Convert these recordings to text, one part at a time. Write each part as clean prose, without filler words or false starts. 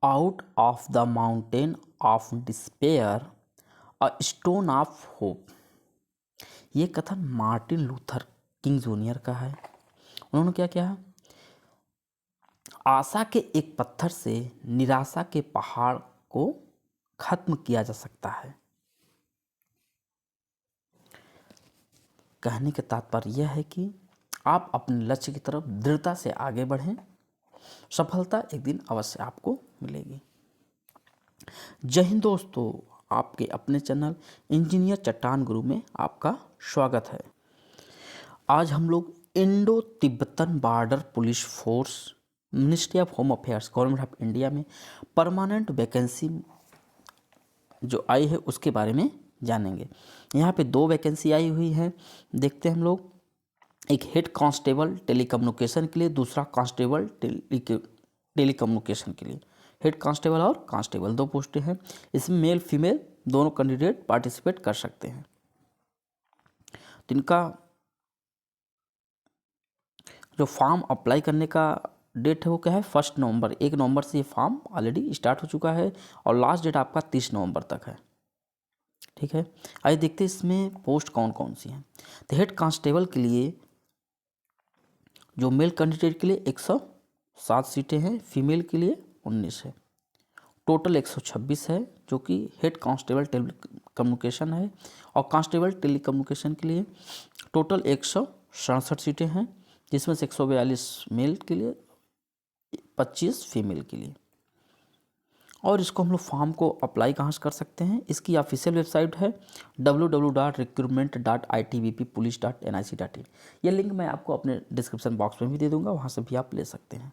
Out of the mountain of despair a stone of hope. ये कथन Martin Luther king junior का है। उन्होंने क्या किया है, आशा के एक पत्थर से निराशा के पहाड़ को खत्म किया जा सकता है। कहने का तात्पर्य यह है कि आप अपने लक्ष्य की तरफ दृढ़ता से आगे बढ़ें, सफलता एक दिन अवश्य आपको मिलेगी। जय हिंद दोस्तों, आपके अपने चैनल इंजीनियर चट्टान गुरु में आपका स्वागत है। आज हम लोग Indo Tibetan border police force, ministry of home affairs, government of India में परमानेंट वैकेंसी जो आई है उसके बारे में जानेंगे। यहाँ पे 2 वैकेंसी आई हुई है, देखते हैं हम लोग। एक हेड कांस्टेबल टेलीकम्युनिकेशन के लिए, दूसरा कांस्टेबल टेलीकम्युनिकेशन के लिए। हेड कांस्टेबल और कांस्टेबल 2 पोस्टें हैं। इसमें मेल फीमेल दोनों कैंडिडेट पार्टिसिपेट कर सकते हैं। तो इनका जो फॉर्म अप्लाई करने का डेट है वो क्या है, 1 नवंबर। 1 नवंबर से ये फॉर्म ऑलरेडी स्टार्ट हो चुका है और लास्ट डेट आपका 30 नवंबर तक है। ठीक है, आइए देखते हैं इसमें पोस्ट कौन कौन सी हैं। तो हेड कांस्टेबल के लिए जो मेल कैंडिडेट के लिए 107 सीटें हैं, फीमेल के लिए 19 है। टोटल 126 है, जो कि हेड कांस्टेबल टेलीकम्युनिकेशन है। और कांस्टेबल टेलीकम्युनिकेशन के लिए टोटल 167 सीटें हैं, जिसमें से 142 मेल के लिए, 25 फीमेल के लिए। और इसको हम लोग फॉर्म को अप्लाई कहाँ से कर सकते हैं, इसकी ऑफिशियल वेबसाइट है www.recruitment.itvbpolice.nic.in। ये लिंक मैं आपको अपने डिस्क्रिप्शन बॉक्स में भी दे दूंगा, वहाँ से भी आप ले सकते हैं।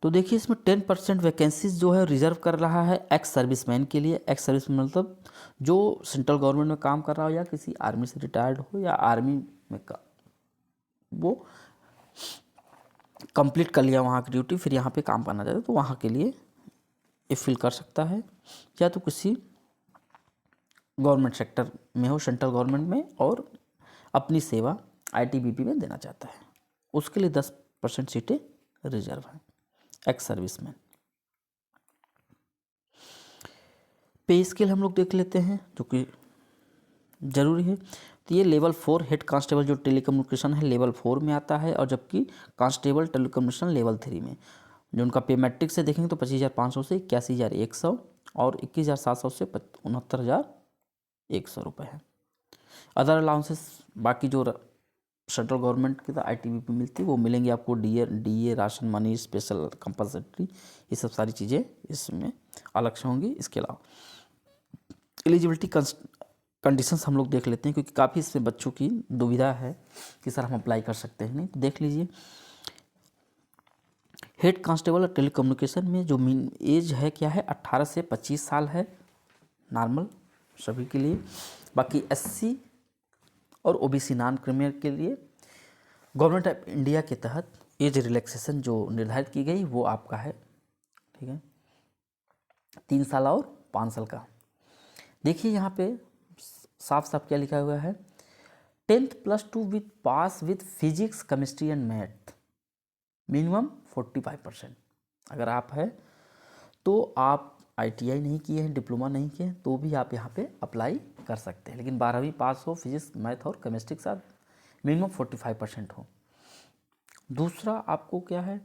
तो देखिए, इसमें 10% वैकेंसीज जो है रिजर्व कर रहा है एक्स सर्विसमैन के लिए। एक्स सर्विसमैन मतलब जो सेंट्रल गवर्नमेंट में काम कर रहा हो या किसी आर्मी से रिटायर्ड हो या आर्मी में वो कंप्लीट कर लिया वहाँ की ड्यूटी, फिर यहाँ पे काम करना चाहता है तो वहाँ के लिए ये फिल कर सकता है। या तो किसी गवर्नमेंट सेक्टर में हो, सेंट्रल गवर्नमेंट में, और अपनी सेवा आईटीबीपी में देना चाहता है, उसके लिए 10% सीटें रिजर्व हैं। Ex serviceman. पे स्केल हम लोग देख लेते हैं, जो कि ज़रूरी है। तो ये लेवल 4 हेड कांस्टेबल जो टेलीकम्युनिकेशन है लेवल 4 में आता है, और जबकि कांस्टेबल टेलीकम्युनिकेशन लेवल 3 में। जो उनका पे मैट्रिक से देखेंगे तो 25,500 से 81,100 और 21,700 से 69,100 रुपये है। अदर अलाउंसेस बाकी जो सेंट्रल गवर्नमेंट की आईटीबीपी मिलती है वो मिलेंगी आपको। DA ration money, special compulsory, ये सब सारी चीज़ें इसमें अलग से होंगी। इसके अलावा एलिजिबिलिटी कंडीशंस हम लोग देख लेते हैं, क्योंकि काफ़ी इसमें बच्चों की दुविधा है कि सर हम अप्लाई कर सकते हैं नहीं। तो देख लीजिए, हेड कांस्टेबल और टेलीकम्युनिकेशन में जो मीन एज है क्या है, 18 से 25 साल है, नॉर्मल सभी के लिए। बाकी एससी और ओबीसी नॉन क्रिमिनल के लिए गवर्नमेंट ऑफ इंडिया के तहत एज रिलैक्सेशन जो निर्धारित की गई वो आपका है, ठीक है, 3 साल और 5 साल का। देखिए यहाँ पे साफ साफ क्या लिखा हुआ है, 10th +2 with pass with physics, chemistry and math, minimum 45%। अगर आप है तो आप आईटीआई नहीं किए हैं, डिप्लोमा नहीं किए हैं, तो भी आप यहाँ पे अप्लाई कर सकते हैं, लेकिन 12वीं पास हो, फिजिक्स मैथ और केमिस्ट्री के साथ, मिनिमम 45% हो। दूसरा आपको क्या है,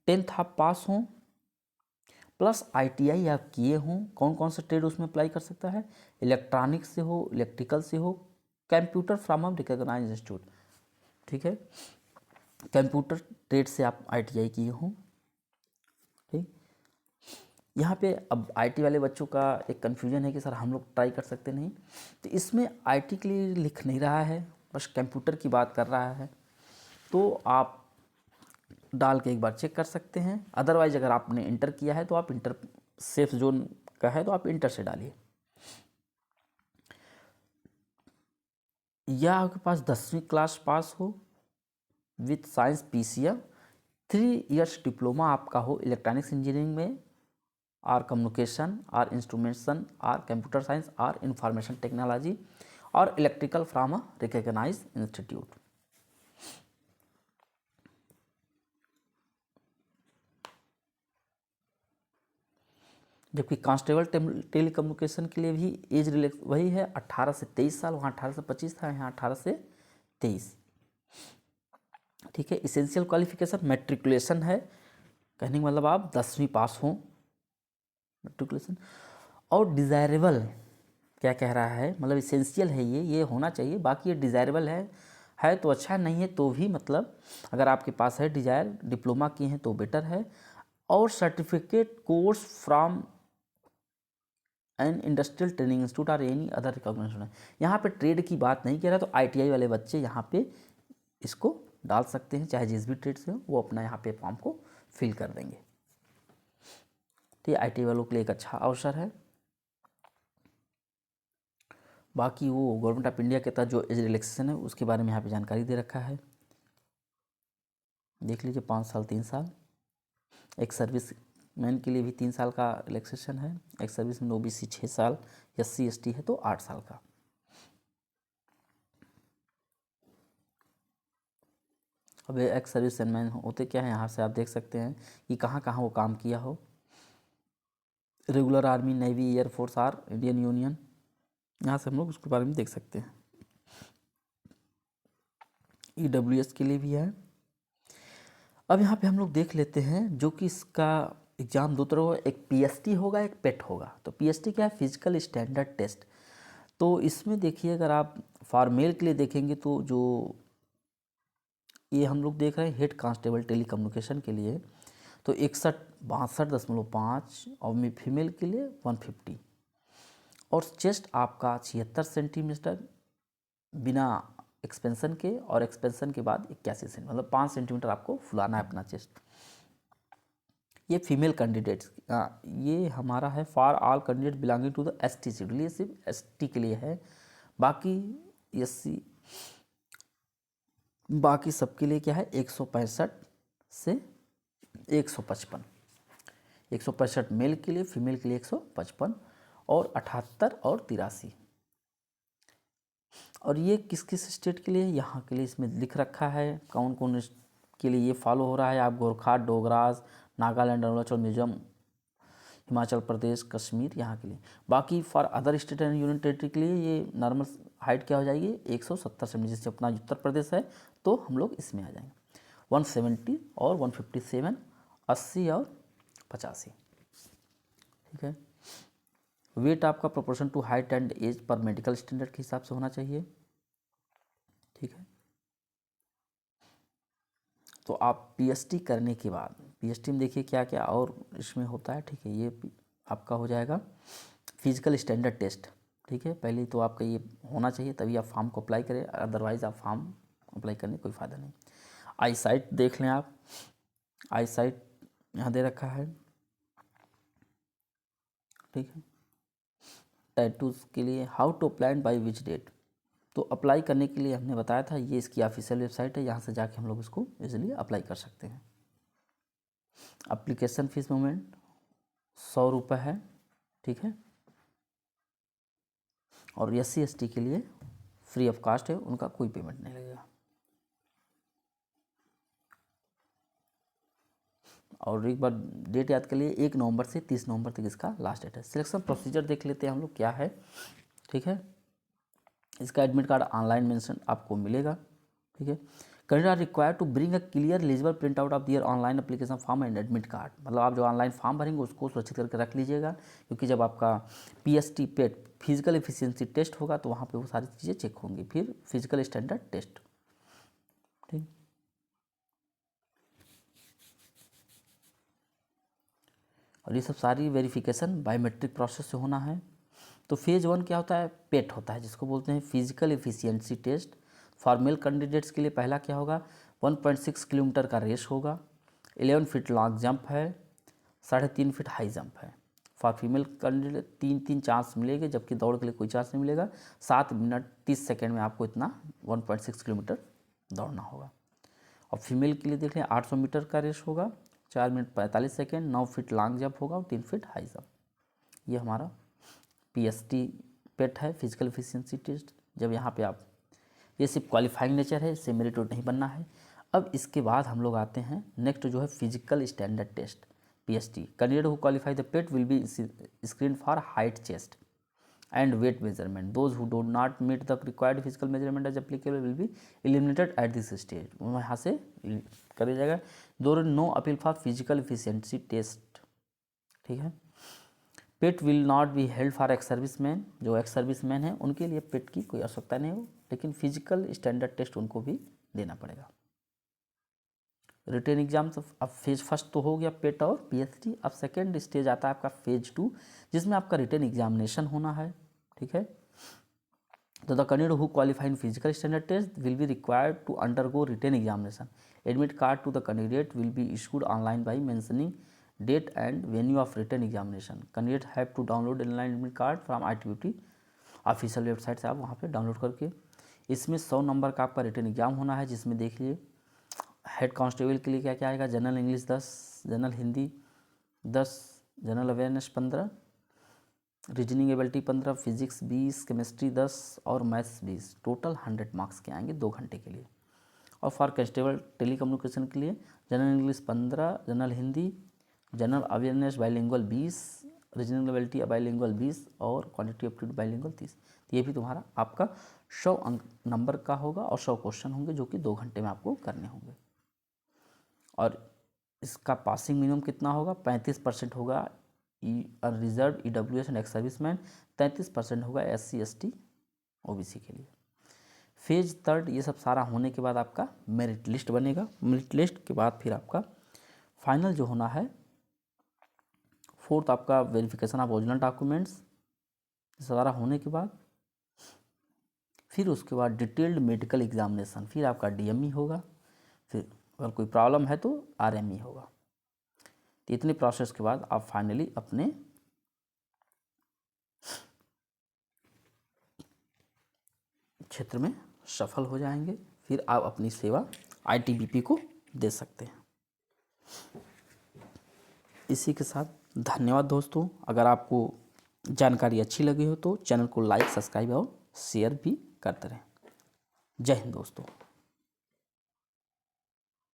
10th आप पास हों प्लस आईटीआई आप किए हों। कौन कौन से ट्रेड उसमें अप्लाई कर सकता है, इलेक्ट्रॉनिक से हो, इलेक्ट्रिकल से हो, computer from a recognised institute, ठीक है, कंप्यूटर ट्रेड से आप आईटीआई किए हों। ठीक, यहाँ पे अब आईटी वाले बच्चों का एक कन्फ्यूजन है कि सर हम लोग ट्राई कर सकते नहीं, तो इसमें आईटी के लिए लिख नहीं रहा है, बस कंप्यूटर की बात कर रहा है, तो आप डाल के एक बार चेक कर सकते हैं। अदरवाइज अगर आपने इंटर किया है तो आप इंटर सेफ जोन का है तो आप इंटर से डालिए, या आपके पास 10वीं क्लास पास हो with science PCM, 3 years diploma आपका हो इलेक्ट्रॉनिक्स इंजीनियरिंग में, or communication, or instrumentation, or computer science, or information technology, और electrical from a recognised institute. जबकि कांस्टेबल टेली कम्युनिकेशन के लिए भी एज रिलैक्स वही है 18 से 23 साल, वहाँ 18 से 25 था, यहाँ 18 से 23। ठीक है। इसेंशियल क्वालिफिकेशन मैट्रिकुलेशन है, कहने का मतलब आप 10वीं पास हों, मैट्रिकुलेशन। और डिज़ायरेबल क्या कह रहा है, मतलब इसेंशियल है ये होना चाहिए, बाकी ये डिज़ायरेबल है तो अच्छा, नहीं है तो भी मतलब अगर आपके पास है डिज़ायर, डिप्लोमा किए हैं तो बेटर है। और certificate course from an industrial training institute और एनी अदर रिकॉग्निशन है। यहाँ पे ट्रेड की बात नहीं कह रहा, तो आईटीआई वाले बच्चे यहाँ पे इसको डाल सकते हैं, चाहे जिस भी ट्रेड से हो, वो अपना यहाँ पे फॉर्म को फिल कर देंगे। तो ये आईटीआई वालों के लिए एक अच्छा अवसर है। बाकी वो गवर्नमेंट ऑफ इंडिया के तहत जो एज रिलैक्सेशन है उसके बारे में यहाँ पे जानकारी दे रखा है, देख लीजिए। 5 साल 3 साल, एक सर्विस मैन के लिए भी 3 साल का रिलैक्सेशन है, एक सर्विस में ओबीसी 6 साल, SC ST है तो 8 साल का। अब एक्स सर्विस मैन होते क्या है, यहाँ से आप देख सकते हैं कि कहाँ कहाँ वो काम किया हो। रेगुलर आर्मी, नेवी, एयरफोर्स और इंडियन यूनियन, यहाँ से हम लोग उसके बारे में देख सकते हैं। EWS के लिए भी है। अब यहाँ पे हम लोग देख लेते हैं जो कि इसका एग्ज़ाम दो तरह, एक PST होगा, एक PET होगा। तो PST क्या है, फिजिकल स्टैंडर्ड टेस्ट। तो इसमें देखिए अगर आप फॉर्मेल के लिए देखेंगे तो जो ये हम लोग देख रहे हैं हेड कांस्टेबल टेली कम्युनिकेशन के लिए, तो 62 और में फीमेल के लिए 150, और चेस्ट आपका 76 सेंटीमीटर बिना एक्सपेंशन के, और एक्सपेंशन के बाद 81 सेंटीमीटर, मतलब 5 सेंटीमीटर आपको फुलाना है अपना चेस्ट। ये फीमेल कैंडिडेट्स, ये हमारा है for all candidate belonging to the ST schedule, ये सिर्फ ST के लिए है। बाकी SC, बाकी सबके लिए क्या है 165 से 155, 165 मेल के लिए, फीमेल के लिए 155, और 78 और 83। और ये किस किस स्टेट के लिए, यहाँ के लिए इसमें लिख रखा है कौन कौन के लिए ये फॉलो हो रहा है। आप गोरखा, डोगरास, नागालैंड, अरुणाचल, मिजोरम, हिमाचल प्रदेश, कश्मीर, यहाँ के लिए। बाकी for other state and union territory के लिए ये नॉर्मल हाइट क्या हो जाएगी 170 सेंटीमीटर, जैसे अपना उत्तर प्रदेश है तो हम लोग इसमें आ जाएंगे 170 और 157, 80 और 85। ठीक है। वेट आपका proportion to height and age पर मेडिकल स्टैंडर्ड के हिसाब से होना चाहिए। ठीक है। तो आप PST करने के बाद, PST में देखिए क्या क्या और इसमें होता है। ठीक है। ये आपका हो जाएगा फिजिकल स्टैंडर्ड टेस्ट। ठीक है। पहले तो आपका ये होना चाहिए तभी आप फॉर्म को अप्लाई करें, अदरवाइज़ आप फॉर्म अप्लाई करने कोई फ़ायदा नहीं। आई साइट देख लें आप, आई साइट यहाँ दे रखा है। ठीक है। टैटूज़ के लिए how to apply by which date, तो अप्लाई करने के लिए हमने बताया था, ये इसकी ऑफिशियल वेबसाइट है, यहाँ से जाके हम लोग इसको इजीली अप्लाई कर सकते हैं। एप्लीकेशन फीस मोमेंट 100 रुपये है। ठीक है। और SC ST के लिए फ्री ऑफ कास्ट है, उनका कोई पेमेंट नहीं लगेगा। और एक बार डेट याद कर लिए, 1 नवंबर से 30 नवंबर तक इसका लास्ट डेट है। सिलेक्शन प्रोसीजर देख लेते हैं हम लोग क्या है। ठीक है। इसका एडमिट कार्ड ऑनलाइन मेंशन आपको मिलेगा। ठीक है। Candidate are required to bring a clear legible print out of their online application form and admit card, मतलब आप जो ऑनलाइन फॉर्म भरेंगे उसको सुरक्षित करके रख लीजिएगा, क्योंकि जब आपका PST PET physical efficiency test होगा तो वहाँ पे वो सारी चीज़ें चेक होंगी, फिर फिजिकल स्टैंडर्ड टेस्ट। ठीक। और ये सब सारी वेरिफिकेशन बायोमेट्रिक प्रोसेस से होना है। तो फेज़ 1 क्या होता है, PET होता है, जिसको बोलते हैं physical efficiency test. For candidates के लिए पहला क्या होगा, 1.6 किलोमीटर का रेस होगा, 11 फीट लॉन्ग जंप है, 3.5 फीट हाई जंप है। फॉर फीमेल कैंडिडेट 3 चांस मिलेंगे, जबकि दौड़ के लिए कोई चांस नहीं मिलेगा। 7 मिनट 30 सेकेंड में आपको इतना 1.6 किलोमीटर दौड़ना होगा। और फीमेल के लिए देख लें 800 मीटर का रेस होगा, 4 minute 45 second, 9 feet long jump होगा और 3 फीट हाई जंप। ये हमारा PST PET है, फिजिकल एफिशिएंसी टेस्ट। जब यहाँ पे आप, ये सिर्फ क्वालिफाइंग नेचर है, इससे मेरिट नहीं बनना है। अब इसके बाद हम लोग आते हैं नेक्स्ट जो है physical standard test. PST. Candidate who qualify the PET will be screened for height, chest and weight measurement. Those who do not meet the required physical measurement as applicable will be eliminated at this stage. यहाँ से कर दिया जाएगा. There is no appeal for physical efficiency test. ठीक है. PET will not be held for ex serviceman. जो ex serviceman है उनके लिए पेट की कोई आवश्यकता नहीं हो, लेकिन फिजिकल स्टैंडर्ड टेस्ट उनको भी देना पड़ेगा. रिटेन एग्जाम अब फेज फर्स्ट तो हो गया पेट और PST. अब सेकेंड स्टेज आता है आपका फेज 2, जिसमें आपका रिटेन एग्जामिनेशन होना है. ठीक है. तो the candidate who qualify in physical standard test will be required to undergo written examination. Admit card to the candidate will be issued online by mentioning date and venue of written examination. Candidate have to download online admit card from ITBT official website से. आप वहाँ पे download करके इसमें 100 number का आपका return exam होना है, जिसमें देख लीजिए हेड कांस्टेबल के लिए क्या क्या आएगा. General English 10, general Hindi 10, general awareness 15, reasoning ability 15, physics 20, chemistry 10 और मैथ्स 20. टोटल 100 मार्क्स के आएंगे 2 घंटे के लिए. और फॉर कांस्टेबल टेली कम्युनिकेशन के लिए general English 15, general Hindi, general awareness bilingual 20, reasoning ability bilingual 20 और क्वांटिटी एप्टीट्यूड बाइलिंगुअल 30. ये भी तुम्हारा आपका 100 अंक नंबर का होगा और 100 क्वेश्चन होंगे, जो कि 2 घंटे में आपको करने होंगे. और इसका पासिंग मिनिमम कितना होगा? 35% होगा reserve EWS and ex serviceman, 33% होगा SC ST OBC के लिए. फेज थर्ड ये सब सारा होने के बाद आपका मेरिट लिस्ट बनेगा. मेरिट लिस्ट के बाद फिर आपका फाइनल जो होना है, फोर्थ आपका वेरिफिकेशन ऑफ ओरिजिनल डॉक्यूमेंट्स. सारा होने के बाद फिर उसके बाद डिटेल्ड मेडिकल एग्जामिनेशन, फिर आपका DME होगा, फिर अगर कोई प्रॉब्लम है तो RME होगा. तो इतने प्रोसेस के बाद आप फाइनली अपने क्षेत्र में सफल हो जाएंगे. फिर आप अपनी सेवा ITBP को दे सकते हैं. इसी के साथ धन्यवाद दोस्तों. अगर आपको जानकारी अच्छी लगी हो तो चैनल को लाइक, सब्सक्राइब और शेयर भी करते रहें. जय हिंद दोस्तों.